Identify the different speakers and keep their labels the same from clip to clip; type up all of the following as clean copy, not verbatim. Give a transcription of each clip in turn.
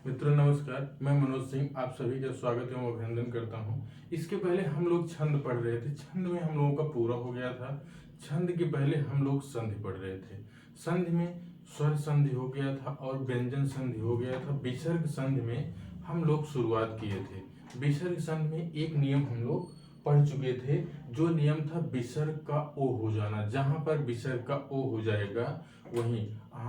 Speaker 1: मित्रों नमस्कार, मैं मनोज सिंह आप सभी का स्वागत एवं अभिनंदन करता हूं। इसके पहले हम लोग छंद पढ़ रहे थे। छंद में हम लोगों का पूरा हो गया था। छंद के पहले हम लोग संधि पढ़ रहे थे। संधि में स्वर संधि हो गया था और व्यंजन संधि हो गया था। विसर्ग संधि में हम लोग शुरुआत किए थे। विसर्ग संधि में एक नियम हम लोग पढ़ चुके थे, जो नियम था विसर्ग का ओ हो जाना। जहां पर विसर्ग का ओ हो जाएगा वहीं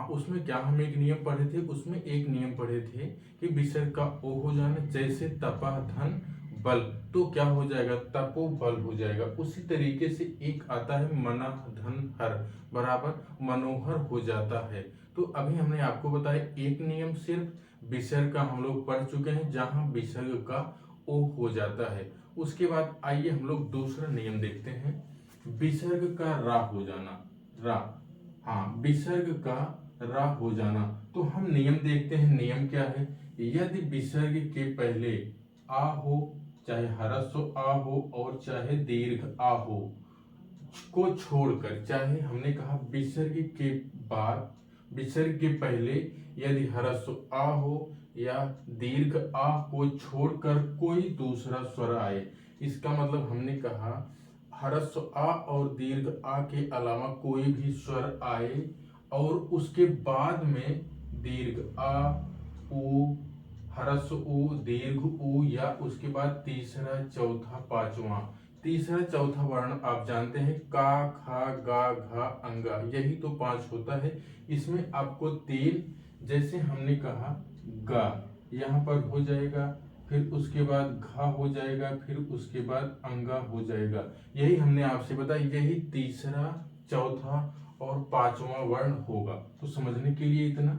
Speaker 1: उसमें क्या हम एक नियम पढ़े थे, उसमें एक नियम पढ़े थे कि विसर्ग का ओ हो जाना। जैसे तपा धन बल, तो क्या हो जाएगा, तपो बल हो जाएगा। उसी तरीके से एक आता है मना धन हर बराबर मनोहर हो जाता है। तो अभी हमने आपको बताया एक नियम सिर्फ विसर्ग का हम लोग पढ़ चुके हैं, जहां विसर्ग का ओ हो जाता है। उसके बाद आइए हम लोग दूसरा नियम देखते हैं, विसर्ग का रा हो जाना। रा, हाँ, विसर्ग का रा हो जाना। तो हम नियम देखते हैं। नियम क्या है, यदि विसर्ग के पहले आ हो, चाहे ह्रस्व आ हो और चाहे दीर्घ आ हो, को छोड़कर, चाहे हमने कहा विसर्ग के बाद, विसर्ग के पहले यदि ह्रस्व आ हो या दीर्घ आ को छोड़कर कोई दूसरा स्वर आए, इसका मतलब हमने कहा ह्रस्व आ और दीर्घ आ के अलावा कोई भी स्वर आए और उसके बाद में दीर्घ आ, उ, ह्रस्व उ, दीर्घ उ या उसके बाद तीसरा चौथा पांचवा। तीसरा चौथा वर्ण आप जानते हैं, का खा गा घा अंगा, यही तो पांच होता है। इसमें आपको तीन, जैसे हमने कहा गा यहाँ पर हो जाएगा, फिर उसके बाद घा हो जाएगा, फिर उसके बाद अंगा हो जाएगा। यही हमने आपसे बताया, यही तीसरा चौथा और पांचवा वर्ण होगा। तो समझने के लिए इतना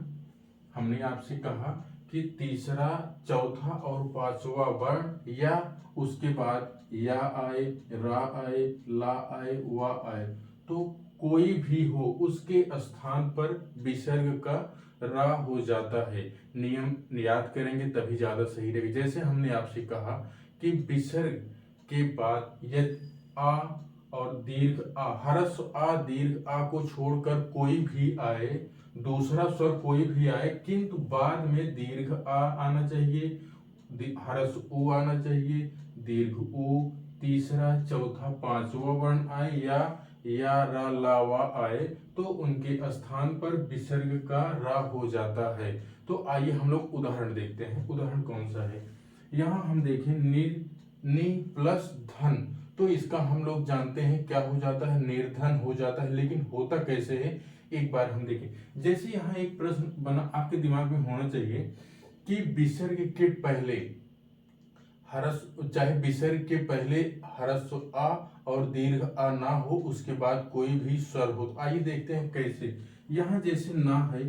Speaker 1: हमने आपसे कहा कि तीसरा चौथा और पांचवा वर्ण या उसके बाद या आए, रा आए, ला आए, वा आए, तो कोई भी हो उसके स्थान पर विसर्ग का रा हो जाता है। नियम याद करेंगे तभी ज्यादा सही रहेगा। जैसे हमने आपसे कहा कि विसर्ग के बाद यदि आ और दीर्घ आ, ह्रस्व आ दीर्घ आ को छोड़कर कोई भी आए, दूसरा स्वर कोई भी आए, किंतु बाद में दीर्घ आ आना चाहिए, ह्रस्व उ आना चाहिए, दीर्घ उ, तीसरा चौथा पांचवा वर्ण आए या रा ला वा आए, तो उनके स्थान पर विसर्ग का रा हो जाता है। तो आइए हम लोग उदाहरण देखते हैं। उदाहरण कौन सा है, यहाँ हम देखें नि प्लस धन, तो इसका हम लोग जानते हैं क्या हो जाता है, निर्धन हो जाता है। लेकिन होता कैसे है, एक बार हम देखें। जैसे यहाँ एक प्रश्न बना आपके दिमाग में होना चाहिए कि विसर्ग के पहले ह्रस्व, चाहे विसर्ग के पहले ह्रस्व आ और दीर्घ आ ना हो, उसके बाद कोई भी स्वर हो। आइए देखते हैं कैसे। यहाँ जैसे ना है,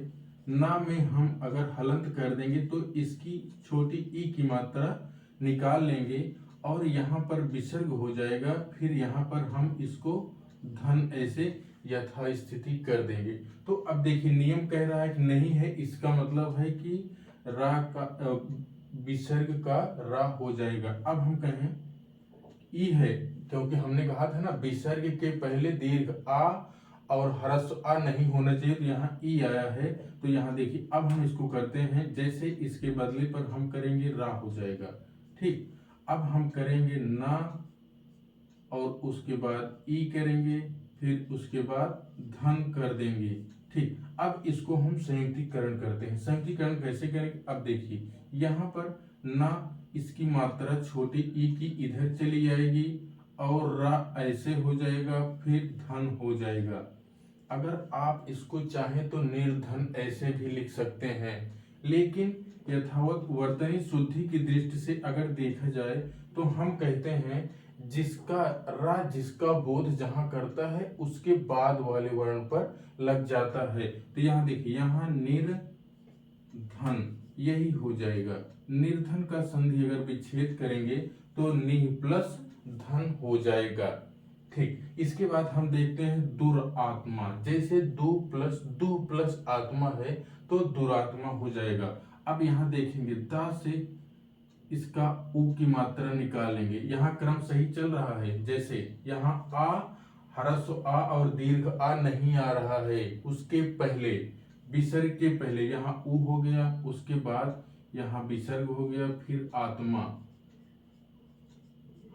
Speaker 1: ना में हम अगर हलंत कर देंगे तो इसकी छोटी ई की मात्रा निकाल लेंगे और यहाँ पर विसर्ग हो जाएगा। फिर यहाँ पर हम इसको धन ऐसे यथास्थिति कर देंगे। तो अब देखिए नियम कह रहा है कि नहीं है, इसका मतलब है कि रा का विसर्ग का रा हो जाएगा। अब हम कहें ई है, क्योंकि हमने कहा था ना विसर्ग के पहले दीर्घ आ और ह्रस्व आ नहीं होना चाहिए, तो यहाँ ई आया है। तो यहाँ देखिए अब हम इसको करते हैं, जैसे इसके बदले पर हम करेंगे रा हो जाएगा। ठीक, अब हम करेंगे ना और उसके बाद ई करेंगे, फिर उसके बाद धन कर देंगे। ठीक, अब इसको हम संयुक्तिकरण करते हैं। संयुक्तिकरण कैसे करेंगे, अब देखिए यहाँ पर ना, इसकी मात्रा छोटी ई की इधर चली जाएगी और रा ऐसे हो जाएगा, फिर धन हो जाएगा। अगर आप इसको चाहें तो निर्धन ऐसे भी लिख सकते हैं, लेकिन यथावत वर्तनी शुद्धि की दृष्टि से अगर देखा जाए तो हम कहते हैं जिसका रा, जिसका बोध जहां करता है उसके बाद वाले वर्ण पर लग जाता है। तो यहाँ देखिए, यहाँ निर्धन यही हो जाएगा। निर्धन का संधि अगर विच्छेद करेंगे तो निह प्लस धन हो जाएगा। ठीक, इसके बाद हम देखते हैं दुरात्मा। जैसे दु प्लस आत्मा है तो दुरात्मा हो जाएगा। अब यहाँ देखेंगे दा से इसका उ की मात्रा निकालेंगे। यहाँ क्रम सही चल रहा है। जैसे यहाँ आ, ह्रस्व आ और दीर्घ आ नहीं आ रहा है, उसके पहले विसर्ग के पहले यहाँ उ हो गया, उसके बाद यहाँ विसर्ग हो गया, फिर आत्मा।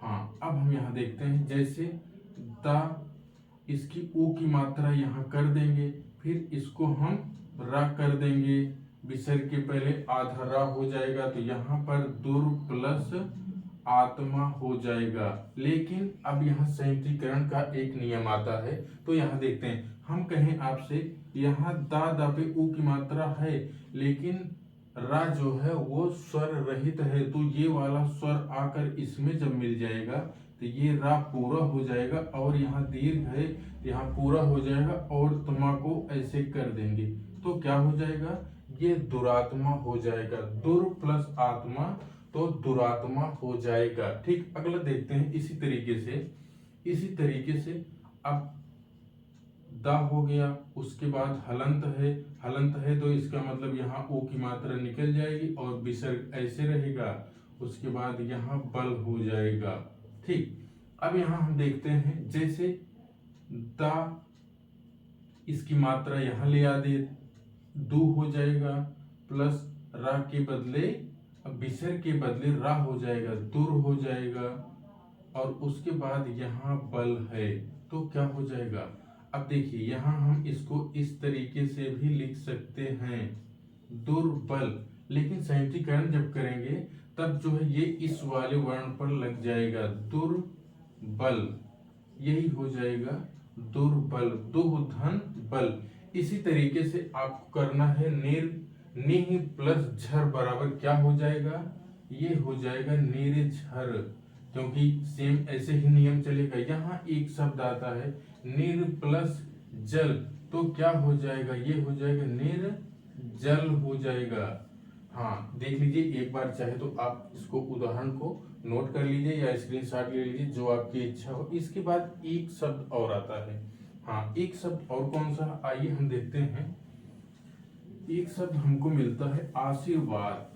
Speaker 1: हाँ, अब हम यहाँ देखते हैं, जैसे द, इसकी ऊ की मात्रा यहाँ कर देंगे, फिर इसको हम रा कर देंगे, विसर्ग के पहले आधा रा हो जाएगा, तो यहाँ पर दुर प्लस आत्मा हो जाएगा। लेकिन अब यहाँ संयुक्तीकरण का एक नियम आता है, तो यहाँ देखते हैं, हम कहें आपसे यहाँ दा पे ऊ की मात्रा है, लेकिन रा जो है वो स्वर रहित है, तो ये वाला स्वर आकर इसमें जब मिल जाएगा तो ये रा पूरा हो जाएगा, और यहाँ दीर्घ है यहाँ पूरा हो जाएगा, और तमा को ऐसे कर देंगे तो क्या हो जाएगा, ये दुरात्मा हो जाएगा। दुर प्लस आत्मा तो दुरात्मा हो जाएगा। ठीक, अगला देखते हैं, इसी तरीके से अब दा हो गया, उसके बाद हलंत है तो इसका मतलब यहाँ ओ की मात्रा निकल जाएगी और विसर्ग ऐसे रहेगा, उसके बाद यहाँ बल हो जाएगा। ठीक, अब यहाँ हम देखते हैं, जैसे दा, इसकी मात्रा यहाँ ले आ दे, दू हो जाएगा, प्लस रा के बदले, अब विसर्ग के बदले रा हो जाएगा, दुर हो जाएगा, और उसके बाद यहाँ बल है तो क्या हो जाएगा। अब देखिए, यहाँ हम इसको इस तरीके से भी लिख सकते हैं, दुर्बल, लेकिन संयुक्तीकरण जब करेंगे तब जो है ये इस वाले वर्ण पर लग जाएगा, दुर्बल, यही हो जाएगा दुर्बल, दुह धन बल। इसी तरीके से आपको करना है, निह प्लस झर बराबर क्या हो जाएगा, ये हो जाएगा निर्झर, क्योंकि सेम ऐसे ही नियम चलेगा। यहाँ एक शब्द आता है निर प्लस जल, तो क्या हो जाएगा, ये हो जाएगा निर्जल हो जाएगा। हाँ, देख लीजिए एक बार, चाहे तो आप इसको उदाहरण को नोट कर लीजिए या स्क्रीनशॉट ले लीजिए, जो आपकी इच्छा हो। इसके बाद एक शब्द और आता है, हाँ एक शब्द और कौन सा, आइए हम देखते हैं। एक शब्द हमको मिलता है आशीर्वाद,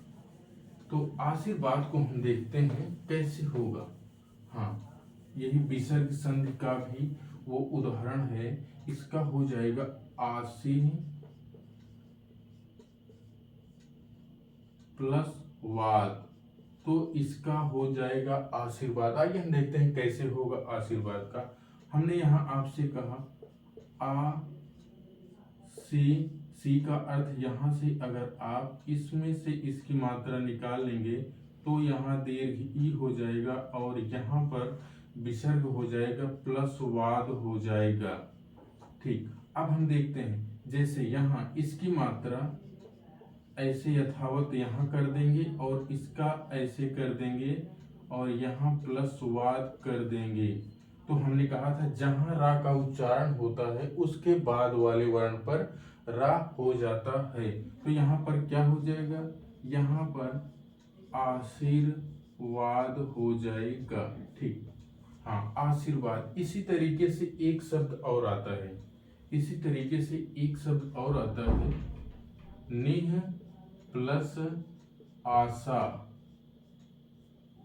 Speaker 1: तो आशीर्वाद को हम देखते हैं कैसे होगा। हाँ, यही विसर्ग संधि का भी वो उदाहरण है, इसका हो जाएगा आशीन प्लस वाद, तो इसका हो जाएगा आशीर्वाद। आइए हम देखते हैं कैसे होगा आशीर्वाद का। हमने यहाँ आपसे कहा आ सी का अर्थ, यहाँ से अगर आप इसमें से इसकी मात्रा निकाल लेंगे तो यहाँ दीर्घ ई हो जाएगा, और यहाँ पर विसर्ग हो जाएगा, प्लस वाद हो जाएगा। ठीक, अब हम देखते हैं, जैसे यहाँ इसकी मात्रा ऐसे यथावत यहाँ कर देंगे, और इसका ऐसे कर देंगे, और यहाँ प्लस वाद कर देंगे। तो हमने कहा था, जहां रा का उच्चारण होता है उसके बाद वाले वर्ण पर रा हो जाता है, तो यहाँ पर क्या हो जाएगा, यहाँ पर आशीर्वाद हो जाएगा। ठीक, हाँ आशीर्वाद। इसी तरीके से एक शब्द और आता है, निह प्लस आशा,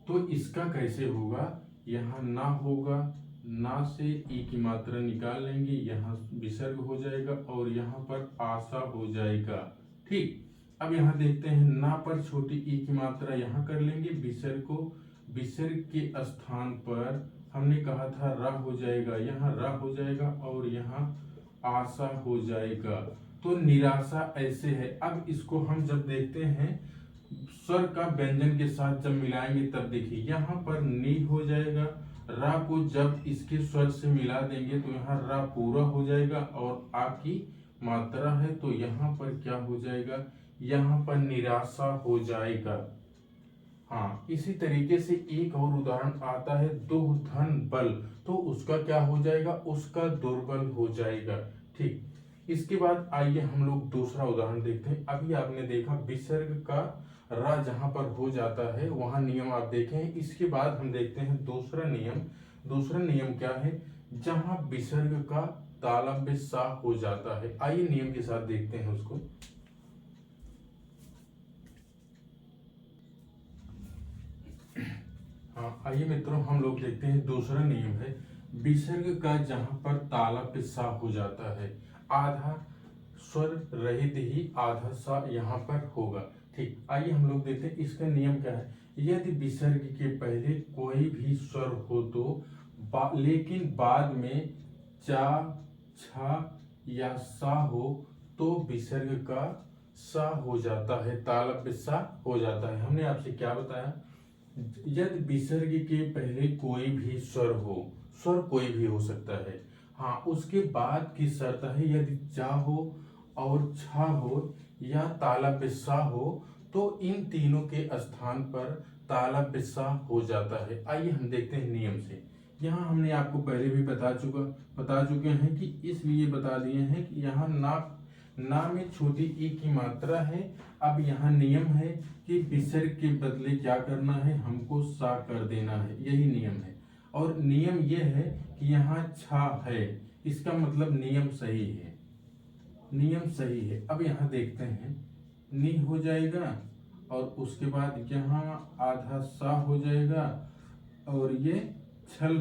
Speaker 1: तो इसका कैसे होगा, यहाँ ना होगा, ना से ई की मात्रा निकाल लेंगे, यहाँ विसर्ग हो जाएगा, और यहाँ पर आशा हो जाएगा। ठीक, अब यहाँ देखते हैं, ना पर छोटी ई की मात्रा यहाँ कर लेंगे, विसर्ग के स्थान पर हमने कहा था रा हो जाएगा, यहाँ रा हो जाएगा, और यहाँ आशा हो जाएगा। तो निराशा ऐसे है। अब इसको हम जब देखते हैं स्वर का व्यंजन के साथ जब मिलाएंगे, तब देखिए यहाँ पर नी हो जाएगा, रा को जब इसके स्वर से मिला देंगे तो यहाँ रा पूरा हो जाएगा, और आ की मात्रा है तो यहाँ पर क्या हो जाएगा, यहाँ पर निराशा हो जाएगा। हाँ, इसी तरीके से एक और उदाहरण आता है, दुह धन बल, तो उसका क्या हो जाएगा, उसका दुर्बल हो जाएगा। ठीक, इसके बाद आइए हम लोग दूसरा उदाहरण देखते हैं। अभी आपने देखा विसर्ग का रा जहां पर हो जाता है वहां नियम आप देखें। इसके बाद हम देखते हैं दूसरा नियम क्या है, जहां विसर्ग का तालव्य सा हो जाता है। आइए नियम के साथ देखते हैं उसको। हाँ, आइए मित्रों हम लोग देखते हैं दूसरा नियम है, विसर्ग का जहां पर तालव्य सा हो जाता है, आधा स्वर रहित ही आधा सा यहाँ पर होगा। ठीक, आइए हम लोग देखते हैं इसका नियम क्या है। यदि विसर्ग के पहले कोई भी स्वर हो तो लेकिन बाद में चा, छा या सा हो तो विसर्ग का सा हो जाता है, तालव्य सा हो जाता है। हमने आपसे क्या बताया, यदि विसर्ग के पहले कोई भी स्वर हो, स्वर कोई भी हो सकता है, हाँ, उसके बाद की शर्त है यदि चा हो और छा हो या तालव्य सा हो तो इन तीनों के स्थान पर तालव्य सा हो जाता है। आइए हम देखते हैं नियम से। यहाँ हमने आपको पहले भी बता चुके हैं कि इसलिए बता दिए हैं कि यहाँ ना में छोटी ई की मात्रा है। अब यहाँ नियम है कि विसर्ग के बदले क्या करना है, हमको सा कर देना है, यही नियम है। और नियम यह है कि यहाँ छा है, इसका मतलब नियम सही है, नियम सही है। अब यहाँ देखते हैं, नी हो जाएगा और उसके बाद यहाँ आधा सा हो जाएगा और ये छल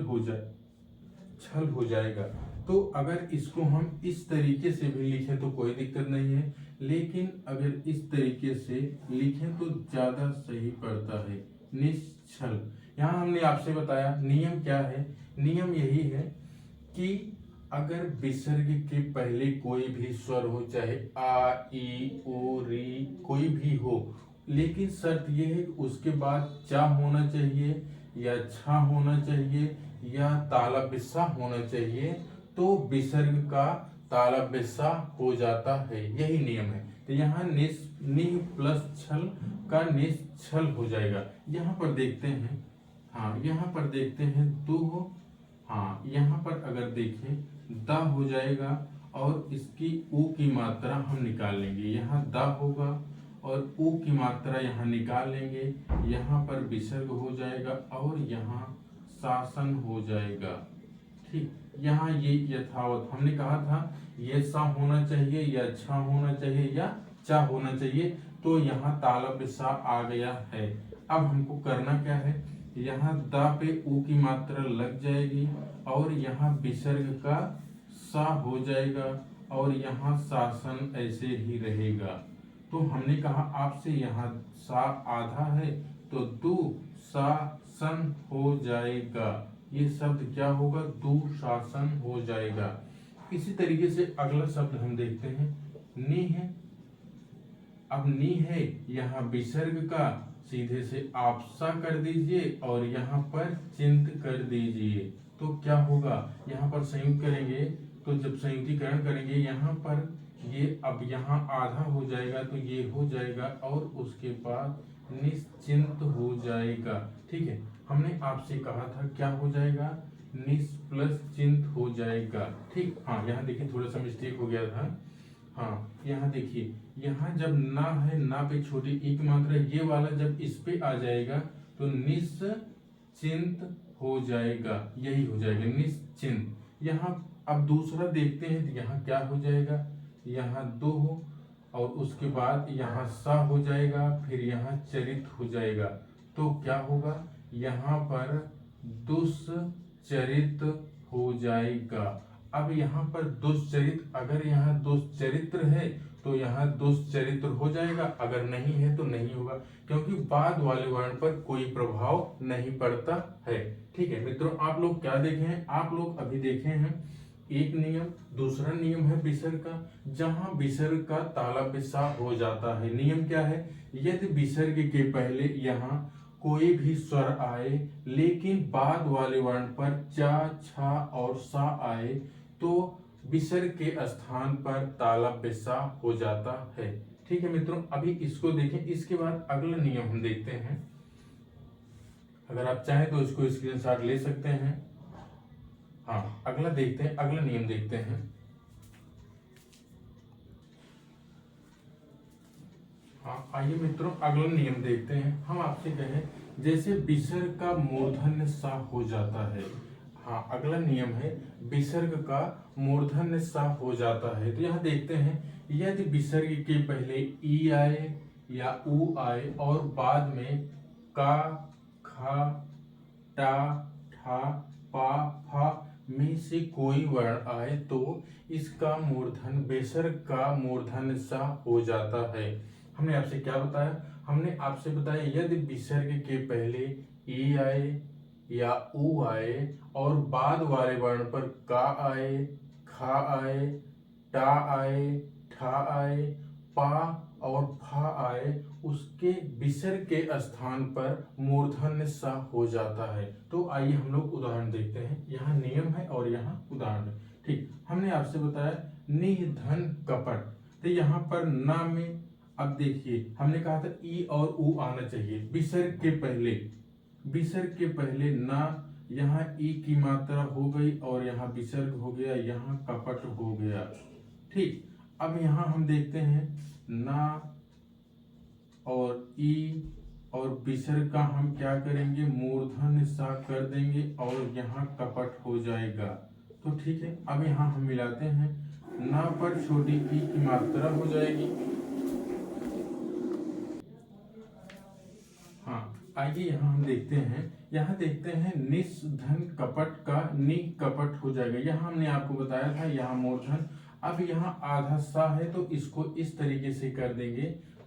Speaker 1: हो जाएगा। तो अगर इसको हम इस तरीके से भी लिखें तो कोई दिक्कत नहीं है, लेकिन अगर इस तरीके से लिखें तो ज्यादा सही पड़ता है, निश्चल। यहाँ हमने आपसे बताया नियम क्या है। नियम यही है कि अगर विसर्ग के पहले कोई भी स्वर हो, चाहे आ, ई, ओ, री, कोई भी हो, लेकिन शर्त यह है कि उसके बाद चा होना चाहिए या छा होना चाहिए या तालव्य सा होना चाहिए, तो विसर्ग का तालव्य सा हो जाता है, यही नियम है। तो यहाँ नि प्लस छल का निश्छल हो जाएगा। यहाँ पर देखते हैं, हाँ, यहाँ पर देखते हैं दो हो, हाँ, यहाँ पर अगर देखें दा हो जाएगा और इसकी ऊ की मात्रा हम निकाल लेंगे। यहाँ दा होगा और ऊ की मात्रा यहाँ निकाल लेंगे, यहाँ पर विसर्ग हो जाएगा और यहाँ शासन हो जाएगा। ठीक, यहाँ ये यथावत हमने कहा था ये सा होना चाहिए या छा होना चाहिए या चा होना चाहिए, तो यहाँ तालव्य सा आ गया है। अब हमको करना क्या है, यहाँ दा पे ऊ की मात्रा लग जाएगी और यहाँ विसर्ग का सा हो जाएगा और यहाँ शासन ऐसे ही रहेगा। तो हमने कहा आपसे यहाँ सा आधा है तो दु सा सन हो जाएगा, ये शब्द क्या होगा, दुशासन हो जाएगा। इसी तरीके से अगला शब्द हम देखते हैं, नी है। अब नी है, यहाँ विसर्ग का सीधे से आप सा कर दीजिए और यहाँ पर चिंत कर दीजिए, तो क्या होगा, यहाँ पर संयुक्त करेंगे तो जब संयुक्तिकरण करेंगे यहाँ पर ये अब यहाँ आधा हो जाएगा तो ये हो जाएगा और उसके बाद निश्चिंत हो जाएगा। ठीक है, हमने आपसे कहा था क्या हो जाएगा, निस प्लस चिंत हो जाएगा। ठीक, हाँ, यहाँ देखिए थोड़ा सा मिस्टेक हो गया था। हाँ, यहाँ देखिए, यहाँ जब ना है, ना पे छोटी ई की मात्रा, ये वाला जब इस पे आ जाएगा तो निश्चिंत हो जाएगा, यही हो जाएगा निश्चिंत। यहाँ अब दूसरा देखते हैं तो यहाँ क्या हो जाएगा, यहाँ दो हो और उसके बाद यहाँ सा हो जाएगा, फिर यहाँ चरित हो जाएगा, तो क्या होगा, यहाँ पर दुश्चरित हो जाएगा। अब यहाँ पर दुश्चरित, अगर यहाँ दुश्चरित्र है तो यहाँ दुश्चरित्र हो जाएगा, अगर नहीं है तो नहीं होगा, क्योंकि बाद वाले वर्ण पर कोई प्रभाव नहीं पड़ता है। ठीक है मित्रों, आप लोग क्या देखे हैं, आप लोग अभी देखे हैं एक नियम, दूसरा नियम है विसर्ग का, जहां विसर्ग का तालव्य सा हो जाता है। नियम क्या है, यदि विसर्ग के पहले यहाँ कोई भी स्वर आए लेकिन बाद वाले वर्ण पर चा, छा और सा आए तो विसर्ग के स्थान पर तालव्य सा हो जाता है। ठीक है मित्रों, अभी इसको देखें, इसके बाद अगला नियम हम देखते हैं। अगर आप चाहें तो इसको स्क्रीनशॉट ले सकते हैं। हाँ, अगला देखते हैं, अगला नियम देखते हैं। हाँ, आइए मित्रों अगला नियम देखते हैं। हम आपसे कहें जैसे विसर्ग का मूर्धन्य सा हो जाता है। हाँ, अगला नियम है विसर्ग का मूर्धन्य सा हो जाता है। तो यहाँ देखते हैं, यदि विसर्ग के पहले ई आए या ऊ आए और बाद में का, खा, टा, ठा, पा, फा में से कोई वर्ण आए तो इसका मूर्धन बेसर्ग का मूर्धन सा हो जाता है। हमने आपसे क्या बताया? हमने आपसे बताया यदि विसर्ग के पहले ई आए या ऊ आए और बाद वाले वर्ण पर का आए, खा आए, टा आए, ठा आए, पा और फा आए, उसके विसर्ग के स्थान पर मूर्धन्य सा हो जाता है। तो आइए हम लोग उदाहरण देखते हैं। यहाँ नियम है और यहाँ उदाहरण है। ठीक, हमने आपसे बताया निधन कपट, तो यहाँ पर ना में अब देखिए हमने कहा था ई और ऊ आना चाहिए विसर्ग के पहले। विसर्ग के पहले ना, यहाँ ई की मात्रा हो गई और यहाँ विसर्ग हो गया, यहाँ कपट हो गया। ठीक, अब यहाँ हम देखते हैं ना और ई और विसर्ग का हम क्या करेंगे, मूर्धन्य सा कर देंगे और यहाँ कपट हो जाएगा। तो ठीक है, अब यहाँ हम मिलाते हैं, ना पर छोटी ई की मात्रा हो जाएगी। हाँ, आइए यहाँ हम देखते हैं, यहाँ देखते हैं निस धन कपट का नि कपट हो जाएगा। यहाँ हमने आपको बताया था यहाँ मूर्धन, अब यहाँ आधा सा है तो इसको इस तरीके से कर देंगे,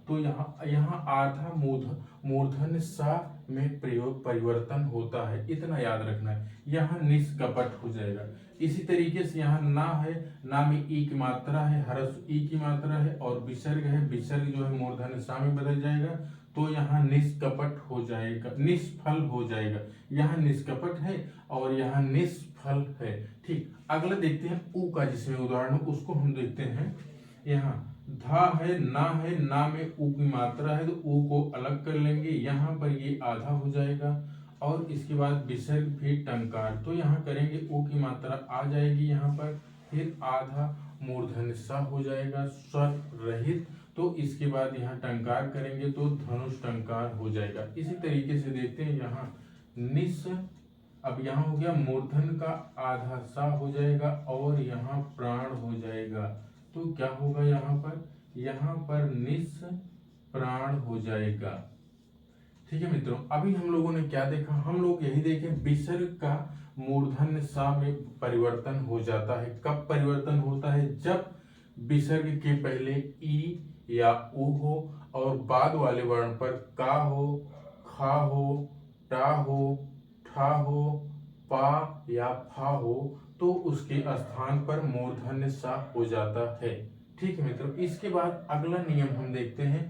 Speaker 1: तो यहाँ आधा मूर्धन सा में प्रयोग परिवर्तन होता है, इतना याद रखना है। यहाँ निष्कपट हो जाएगा। इसी तरीके से यहाँ ना है, ना में ई की मात्रा है, हरस ई की मात्रा है और विसर्ग है, विसर्ग जो है मूर्धन सा में बदल जाएगा, तो यहाँ निष्कपट हो जाएगा, निष्फल हो जाएगा। यहाँ निष्कपट है और यहाँ निष्फल है। ठीक, अगला देखते हैं ऊ का, जिसमें उदाहरण हो उसको हम देखते हैं। यहाँ धा है, ना में ऊ की मात्रा है तो ऊ को अलग कर लेंगे, यहाँ पर ये आधा हो जाएगा और इसके बाद विसर्ग भी टंकार, तो यहाँ करेंगे ऊ की मात्रा आ जाएगी यहाँ पर, फिर आधा मूर्धन्य सा हो जाएगा स्वर रहित, तो इसके बाद यहाँ टंकार करेंगे तो धनुष टंकार हो जाएगा। इसी तरीके से देखते हैं यहाँ निस, अब यहाँ हो गया मूर्धन का आधा सा हो जाएगा और यहाँ प्राण हो जाएगा, तो क्या होगा यहाँ पर निस प्राण हो जाएगा। ठीक है मित्रों, अभी हम लोगों ने क्या देखा, हम लोग यही देखे विसर्ग का मूर्धन्य सा में परिवर्तन हो जाता है। कब परिवर्तन होता है? जब विसर्ग के पहले ई या ऊ हो और बाद वाले वर्ण पर का हो, खा हो, टा हो, ठा हो, पा या फा हो, तो उसके स्थान पर मूर्धन्य सा हो जाता है। ठीक है मित्रों, इसके बाद अगला नियम हम देखते हैं,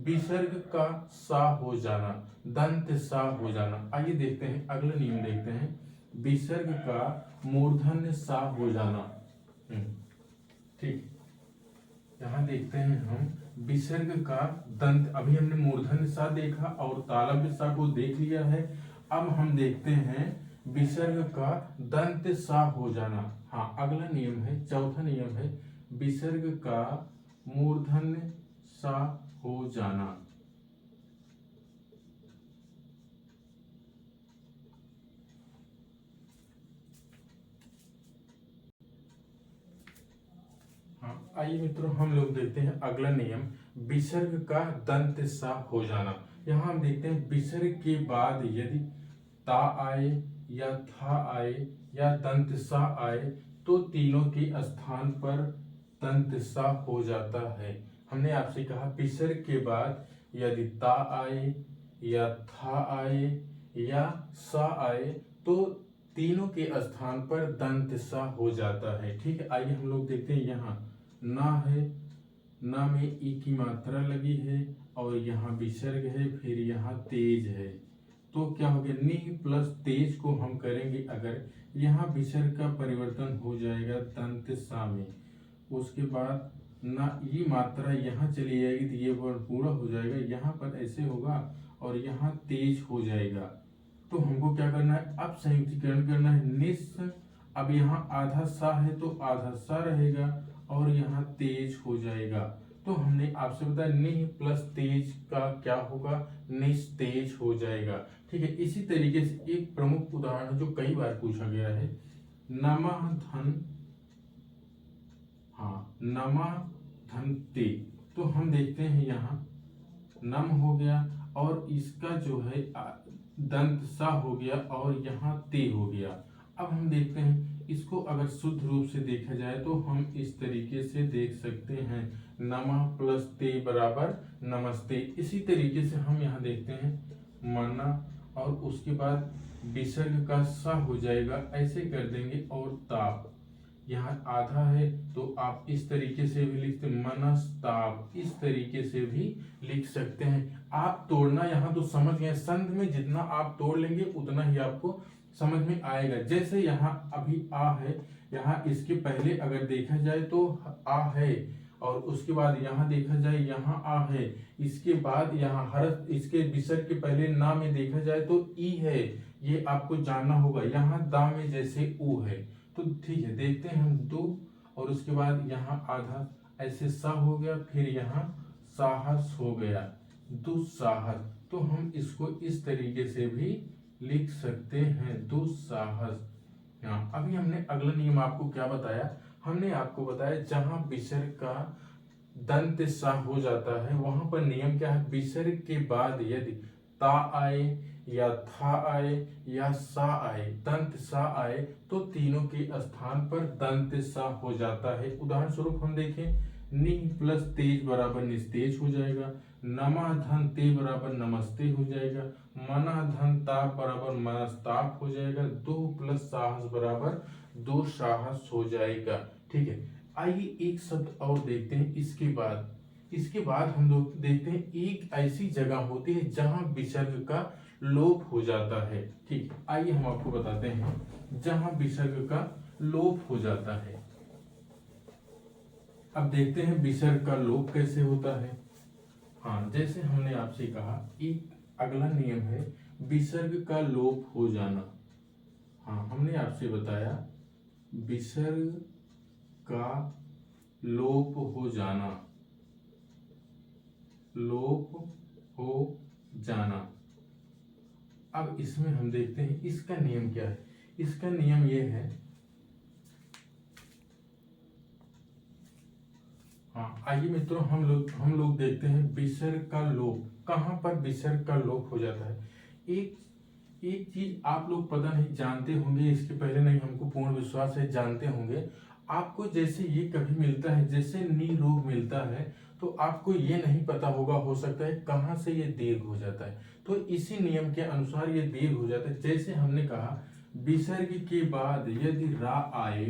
Speaker 1: विसर्ग का सा हो जाना, दंत सा हो जाना। आइए देखते हैं, अगला नियम देखते हैं, विसर्ग का मूर्धन्य सा हो जाना। ठीक, यहाँ देखते हैं हम विसर्ग का दंत, अभी हमने मूर्धन्य सा देखा और तालव्य सा को देख लिया है। अब हम देखते हैं विसर्ग का दंत सा हो जाना। हाँ, अगला नियम है, चौथा नियम है विसर्ग का मूर्धन्य सा हो जाना। हाँ, आइए मित्रों हम लोग देखते हैं अगला नियम, विसर्ग का दंत सा हो जाना। यहाँ हम देखते हैं विसर्ग के बाद यदि ता आए या था आए या दंत सा आए तो तीनों के स्थान पर दंत सा हो जाता है। हमने आपसे कहा विसर्ग के बाद यदि ता आए या था आए या सा आए तो तीनों के स्थान पर दंत सा हो जाता है। ठीक है, आइए हम लोग देखते हैं, यहाँ ना है, ना में ई की मात्रा लगी है और यहाँ विसर्ग है, फिर यहाँ तेज है, तो क्या हो गया, नि प्लस तेज को हम करेंगे अगर, यहाँ विसर्ग का परिवर्तन हो जाएगा दंत सा में, उसके बाद ना ये मात्रा यहाँ चली जाएगी तो ये वर्ण पूरा हो जाएगा, यहाँ पर ऐसे होगा और यहाँ तेज हो जाएगा। तो हमको क्या करना है, अब संयुक्तिकरण करना है, निस, अब यहाँ आधा सा है तो आधा सा रहेगा और यहाँ तेज हो जाएगा। तो हमने आपसे बताया निह प्लस तेज का क्या होगा, निस्तेज हो जाएगा। ठीक है, इसी तरीके से एक प्रमुख उदाहरण जो कई बार पूछा गया है, नमः धन, हाँ नमः धन ते, तो हम देखते हैं यहाँ नम हो गया और इसका जो है दंत सा हो गया और यहाँ ते हो गया। अब हम देखते हैं इसको अगर शुद्ध रूप से देखा जाए तो हम इस तरीके से देख सकते हैं, नमः प्लस ते बराबर नमस्ते। इसी तरीके से हम यहाँ देखते हैं मना और उसके बाद विसर्ग का सा हो जाएगा, ऐसे कर देंगे। और ताप यहाँ आधा है तो आप इस तरीके से भी लिखते, मनस्ताप, इस तरीके से भी लिख सकते हैं। आप तोड़ना यहाँ तो समझ गए, संध में जितना आप तोड़ लेंगे उतना ही आपको समझ में आएगा। जैसे यहाँ अभी आ है, यहाँ इसके पहले अगर देखा जाए तो आ है, और उसके बाद यहाँ देखा जाए यहाँ आ है, इसके बाद यहाँ हर, इसके विसर्ग के पहले ना में देखा जाए तो ई है, ये आपको जानना होगा। यहाँ दा में जैसे ऊ है, तो ठीक है, देखते हैं हम दो, और उसके बाद यहाँ आधा ऐसे सा हो गया, फिर यहाँ साहस हो गया, दुस्साहस। तो हम इसको इस तरीके से भी लिख सकते हैं, दुस्साहस। हाँ, अभी हमने अगला नियम आपको क्या बताया, हमने आपको बताया जहां विसर्ग का दंत सा हो जाता है वहां पर नियम क्या है, विसर्ग के बाद यदि ता आए या था आए या सा आए, दंत सा आए, तो तीनों के स्थान पर दंत सा हो जाता है। उदाहरण स्वरूप हम देखें, नि प्लस तेज बराबर निस्तेज हो जाएगा, नमा धन ते बराबर नमस्ते हो जाएगा, मना धन ताप बराबर मनस्ताप हो जाएगा, दो प्लस साहस बराबर दो साहस हो जाएगा। ठीक है, आइए एक शब्द और देखते हैं। इसके बाद हम लोग देखते हैं एक ऐसी जगह होती है जहां विसर्ग का लोप हो जाता है। ठीक है, आइए हम आपको बताते हैं जहां विसर्ग का लोप हो जाता है। अब देखते हैं विसर्ग का लोप कैसे होता है। हाँ, जैसे हमने आपसे कहा, एक अगला नियम है विसर्ग का लोप हो जाना। हाँ, हमने आपसे बताया विसर्ग का लोप हो जाना, लोप हो जाना। अब इसमें हम देखते हैं इसका नियम क्या है। इसका नियम यह है, हाँ आइए मित्रों, हम लोग देखते हैं विसर्ग का लोप, कहां पर विसर्ग का लोप हो जाता है। एक चीज आप लोग पता नहीं जानते होंगे, इसके पहले नहीं, हमको पूर्ण विश्वास है जानते होंगे। आपको जैसे ये कभी मिलता है, जैसे नी रोग मिलता है, तो आपको ये नहीं पता होगा, हो सकता है कहां से ये दीर्घ हो जाता है। तो इसी नियम के अनुसार ये दीर्घ हो जाता है। जैसे हमने कहा विसर्ग के बाद यदि रा आए,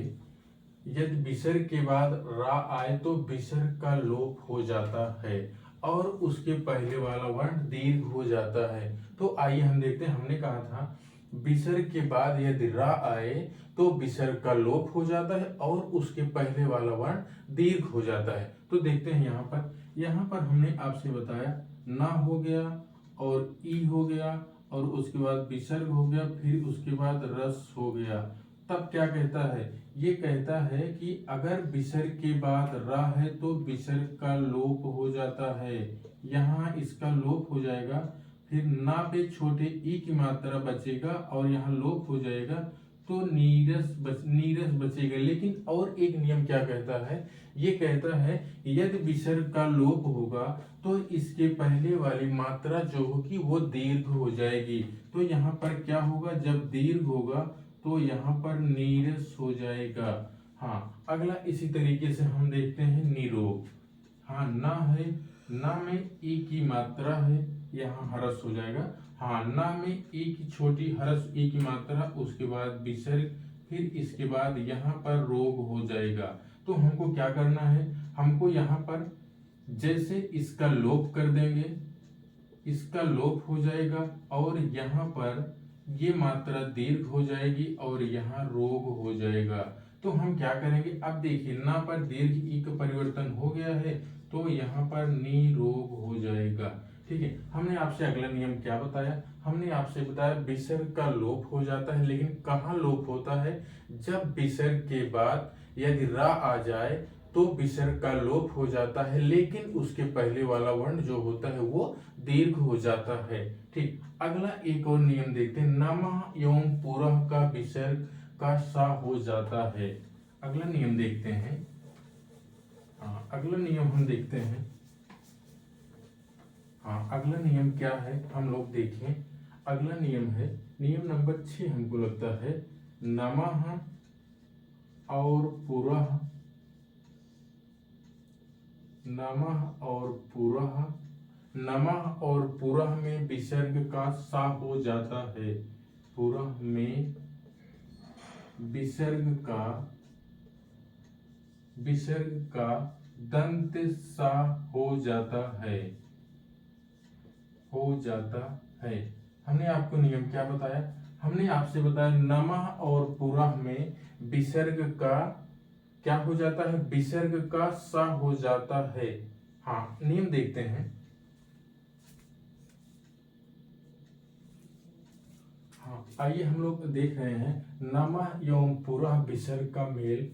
Speaker 1: यदि विसर्ग के बाद रा आए तो विसर्ग का लोप हो जाता है और उसके पहले वाला वर्ण दीर्घ हो जाता है। तो आइए हम देखते हैं, हमने कहा था विसर्ग के बाद यदि रा आए तो विसर्ग का लोप हो जाता है और उसके पहले वाला वर्ण दीर्घ हो जाता है। तो देखते हैं यहाँ पर हमने आपसे बताया ना हो गया और ई हो गया और उसके बाद विसर्ग हो गया, फिर उसके बाद रस हो गया। तब क्या कहता है, ये कहता है कि अगर विसर्ग के बाद रा है तो विसर्ग का लोप हो जाता है, यहाँ इसका लोप हो जाएगा, फिर ना पे छोटे ई की मात्रा बचेगा और यहाँ लोप हो जाएगा, तो नीरस बचेगा। लेकिन और एक नियम क्या कहता है, ये कहता है यदि विसर्ग का लोप होगा तो इसके पहले वाली मात्रा जो होगी वो दीर्घ हो जाएगी। तो यहाँ पर क्या होगा, जब दीर्घ होगा तो यहाँ पर नीरस हो जाएगा। हाँ, अगला इसी तरीके से हम देखते हैं निरोग। हाँ, ना है, ना में ई की मात्रा है, यहाँ हरस हो जाएगा। हाँ, ना में ई की छोटी हरस ई की मात्रा, उसके बाद विसर्ग, फिर इसके बाद यहाँ पर रोग हो जाएगा। तो हमको क्या करना है, हमको यहाँ पर जैसे इसका लोप कर देंगे, इसका लोप हो जाएगा और यहाँ पर ये मात्रा दीर्घ हो जाएगी और यहाँ रोग हो जाएगा। तो हम क्या करेंगे, अब देखिए ना पर दीर्घ ई का परिवर्तन हो गया है तो यहाँ पर नी रोग हो जाएगा। ठीक है, हमने आपसे अगला नियम क्या बताया, हमने आपसे बताया विसर्ग का लोप हो जाता है, लेकिन कहाँ लोप होता है, जब विसर्ग के बाद यदि रा आ जाए तो विसर्ग का लोप हो जाता है, लेकिन उसके पहले वाला वर्ण जो होता है वो दीर्घ हो जाता है। ठीक, अगला एक और नियम देखते हैं, नमा एवं पूरह का विसर्ग का सा हो जाता है। अगला नियम देखते हैं। हाँ, अगला नियम हम देखते हैं। हाँ, अगला नियम क्या है हम लोग देखें। अगला नियम है नियम नंबर 6, हमको लगता है नमः और पुरः, नमः और पुरः, नमः और पुरः में विसर्ग का सा हो जाता है, पुरः में विसर्ग का दंत सा हो जाता है, हमने आपको नियम क्या बताया? हमने आपसे बताया नमः और पुरः में विसर्ग का क्या हो जाता है? विसर्ग का सा हो जाता है। हाँ, नियम देखते हैं। हाँ, आइए हम लोग देख रहे हैं, नमः एवं पुरः विसर्ग का मेल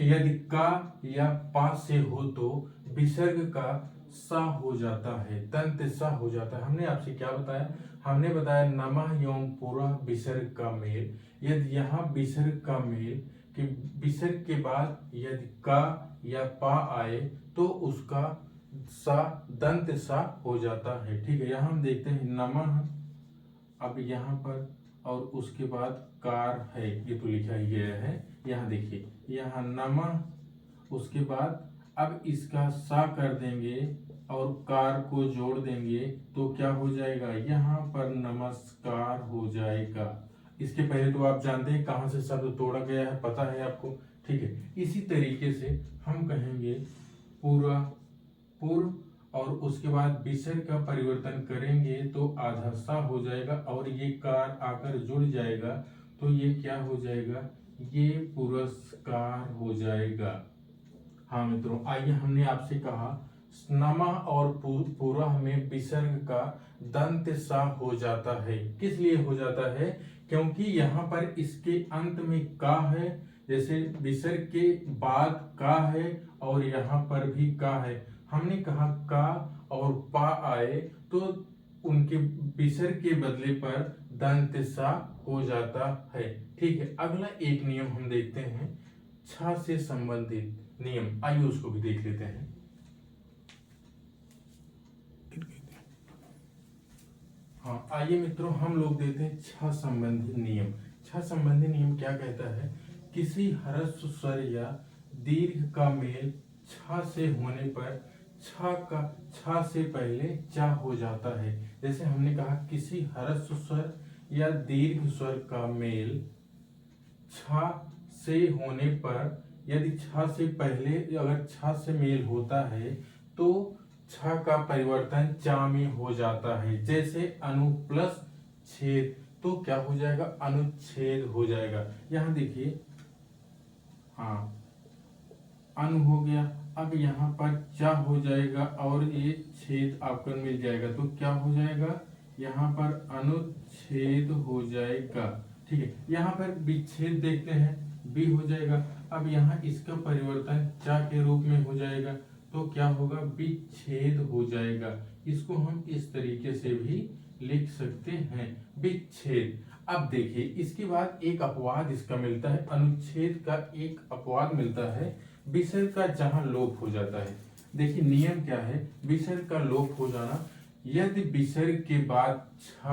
Speaker 1: यदि का या पा से हो तो विसर्ग का सा हो जाता है, दंत सा हो जाता है। हमने आपसे क्या बताया? हमने बताया नमः एवं पुरः विसर्ग का मेल, यदि यहाँ विसर्ग का मेल कि विसर्ग के बाद यदि का या पा आए तो उसका सा दंत सा हो जाता है। ठीक है, यहाँ हम देखते हैं नमः, अब यहाँ पर और उसके बाद कार है, ये तो लिखा ही गया है। यहाँ देखिए, यहाँ नमः, उसके बाद अब इसका सा कर देंगे और कार को जोड़ देंगे तो क्या हो जाएगा? यहाँ पर नमस्कार हो जाएगा। इसके पहले तो आप जानते हैं कहाँ से शब्द तोड़ा गया है, पता है आपको। ठीक है, इसी तरीके से हम कहेंगे पूरा, पूर्व, और उसके बाद विसर्ग का परिवर्तन करेंगे तो आधा सा हो जाएगा और ये कार आकर जुड़ जाएगा तो ये क्या हो जाएगा? ये पुरस्कार हो जाएगा। हाँ मित्रों, आइए, हमने आपसे कहा नमः और पुरः में विसर्ग का दंत सा हो जाता है। किस लिए हो जाता है? क्योंकि यहाँ पर इसके अंत में का है, जैसे विसर्ग के बाद का है और यहाँ पर भी का है। हमने कहा का और पा आए तो उनके विसर्ग के बदले पर दंत सा हो जाता है। ठीक है, अगला एक नियम हम देखते हैं, छ से संबंधित नियम। आइए उसको भी देख लेते हैं। हाँ, आइए मित्रों, हम लोग देते हैं छ संबंधी नियम। छ संबंधी नियम क्या कहता है? किसी ह्रस्व स्वर या दीर्घ का मेल छ से होने पर छ से पहले चा हो जाता है। जैसे हमने कहा किसी ह्रस्व स्वर या दीर्घ स्वर का मेल छ से होने पर, यदि छ से पहले अगर छ से मेल होता है तो छ का परिवर्तन चा में हो जाता है। जैसे अनु प्लस छेद, तो क्या हो जाएगा? अनुच्छेद हो जाएगा। यहाँ देखिए, हाँ, अनु हो गया, अब यहाँ पर चा हो जाएगा और ये छेद आपको मिल जाएगा तो क्या हो जाएगा? यहाँ पर अनुच्छेद हो जाएगा। ठीक है, यहाँ पर विच्छेद देखते हैं, बी हो जाएगा। अब यहाँ इसका परिवर्तन चा के रूप में हो जाएगा तो क्या होगा? विच्छेद हो जाएगा। इसको हम इस तरीके से भी लिख सकते हैं, विच्छेद। अब देखिए, इसके बाद एक अपवाद इसका मिलता है, अनुच्छेद का एक अपवाद मिलता है, विसर्ग का जहां लोप हो जाता है। देखिए नियम क्या है, विसर्ग का लोप हो जाना, यदि विसर्ग के बाद छ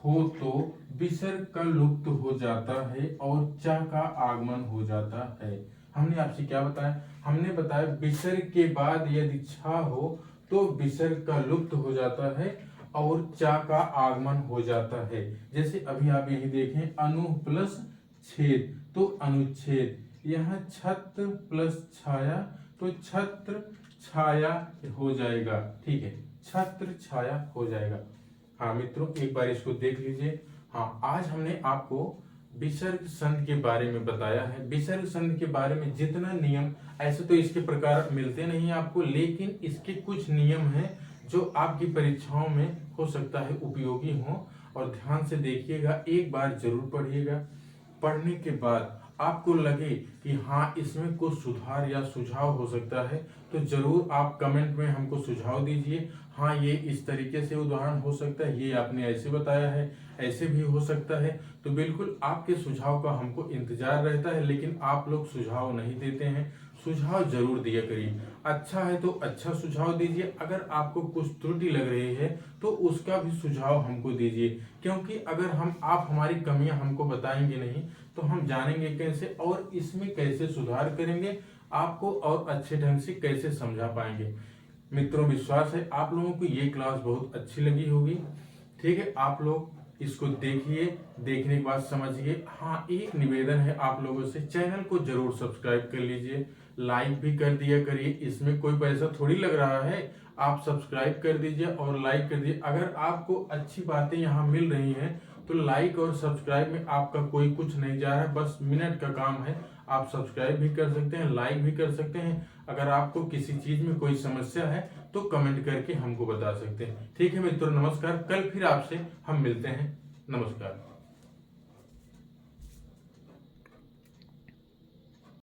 Speaker 1: हो तो विसर्ग का लुप्त हो जाता है और च का आगमन हो जाता है। हमने आपसे क्या बताया? हमने बताया विसर्ग के बाद यदि छ हो तो विसर्ग का लुप्त हो जाता है और चा का आगमन हो जाता है। जैसे अभी आप यही देखें, अनु प्लस छेद तो अनुच्छेद, यहाँ छत्र प्लस छाया तो छत्र छाया हो जाएगा। ठीक है, छत्र छाया हो जाएगा। हाँ मित्रों, एक बार इसको देख लीजिए। हाँ, आज हमने आपको विसर्ग संधि के बारे में बताया है। विसर्ग संधि के बारे में जितना नियम, ऐसे तो इसके प्रकार मिलते नहीं आपको, लेकिन इसके कुछ नियम हैं जो आपकी परीक्षाओं में हो सकता है उपयोगी हो, और ध्यान से देखिएगा, एक बार जरूर पढ़िएगा। पढ़ने के बाद आपको लगे कि हाँ इसमें कुछ सुधार या सुझाव हो सकता है तो जरूर आप कमेंट में हमको सुझाव दीजिए। हाँ, ये इस तरीके से उदाहरण हो सकता है, ये आपने ऐसे बताया है, ऐसे भी हो सकता है। तो बिल्कुल आपके सुझाव का हमको इंतजार रहता है, लेकिन आप लोग सुझाव नहीं देते हैं। सुझाव जरूर दिया करिए। अच्छा है तो अच्छा सुझाव दीजिए, अगर आपको कुछ त्रुटि लग रही है तो उसका भी सुझाव हमको दीजिए, क्योंकि अगर आप हमारी कमियां हमको बताएंगे नहीं तो हम जानेंगे कैसे और इसमें कैसे सुधार करेंगे, आपको और अच्छे ढंग से कैसे समझा पाएंगे। मित्रों, विश्वास है आप लोगों को ये क्लास बहुत अच्छी लगी होगी। ठीक है, आप लोग इसको देखिए, देखने के बाद समझिए। हाँ, एक निवेदन है आप लोगों से, चैनल को जरूर सब्सक्राइब कर लीजिए, लाइक भी कर दिया करिए, इसमें कोई पैसा थोड़ी लग रहा है। आप सब्सक्राइब कर दीजिए और लाइक कर दीजिए। अगर आपको अच्छी बातें यहाँ मिल रही हैं तो लाइक और सब्सक्राइब में आपका कोई कुछ नहीं जा रहा है, बस मिनट का काम है। आप सब्सक्राइब भी कर सकते हैं, लाइक भी कर सकते हैं। अगर आपको किसी चीज में कोई समस्या है तो कमेंट करके हमको बता सकते हैं। ठीक है मित्रों, नमस्कार। कल फिर आपसे हम मिलते हैं। नमस्कार।